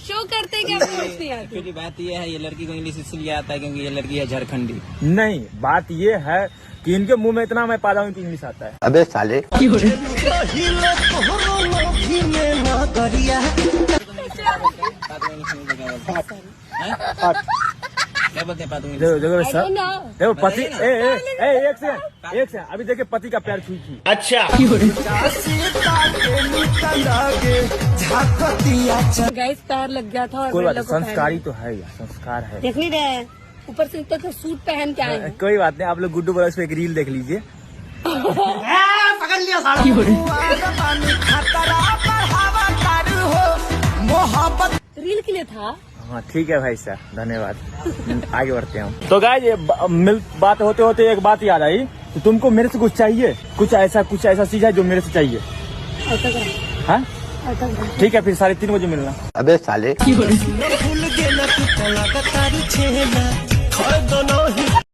Show करते क्या कुछ नहीं आती। एक्चुअली बात ये है, ये लड़की को इंग्लिश इसलिए आता है क्योंकि ये लड़की है झारखंडी। नहीं, बात ये है कि इनके मुंह में इतना मैं पादा हूँ कि इंग्लिश आता है। अबे साले क्या बोलते हैं पातू? देखो देखो I don't know. देखो पति एक से अभी देखिए पति का पैर छुई थी। गाइस पैर लग गया था और कोई बात मेरे नहीं, को पैर संस्कारी तो है यार, संस्कार है। देख नहीं रहे हैं, ऊपर से तो सूट पहन के आए हैं। कोई बात नहीं, आप लोग गुड्डू ब्रदर्स पे एक रील देख लीजिए। रील के लिए था। हाँ ठीक है भाई साहब, धन्यवाद। आगे बढ़ते हैं हम। तो गाइस ये बात होते होते एक बात याद आई, तो तुमको मेरे से कुछ चाहिए, कुछ ऐसा चीज है जो मेरे से चाहिए। ऐसा करो, हाँ ऐसा करो। ठीक है, फिर 3:30 बजे मिलना। अबे साले भूल गेला तू तला का तारी छेना खड़ दोनों ही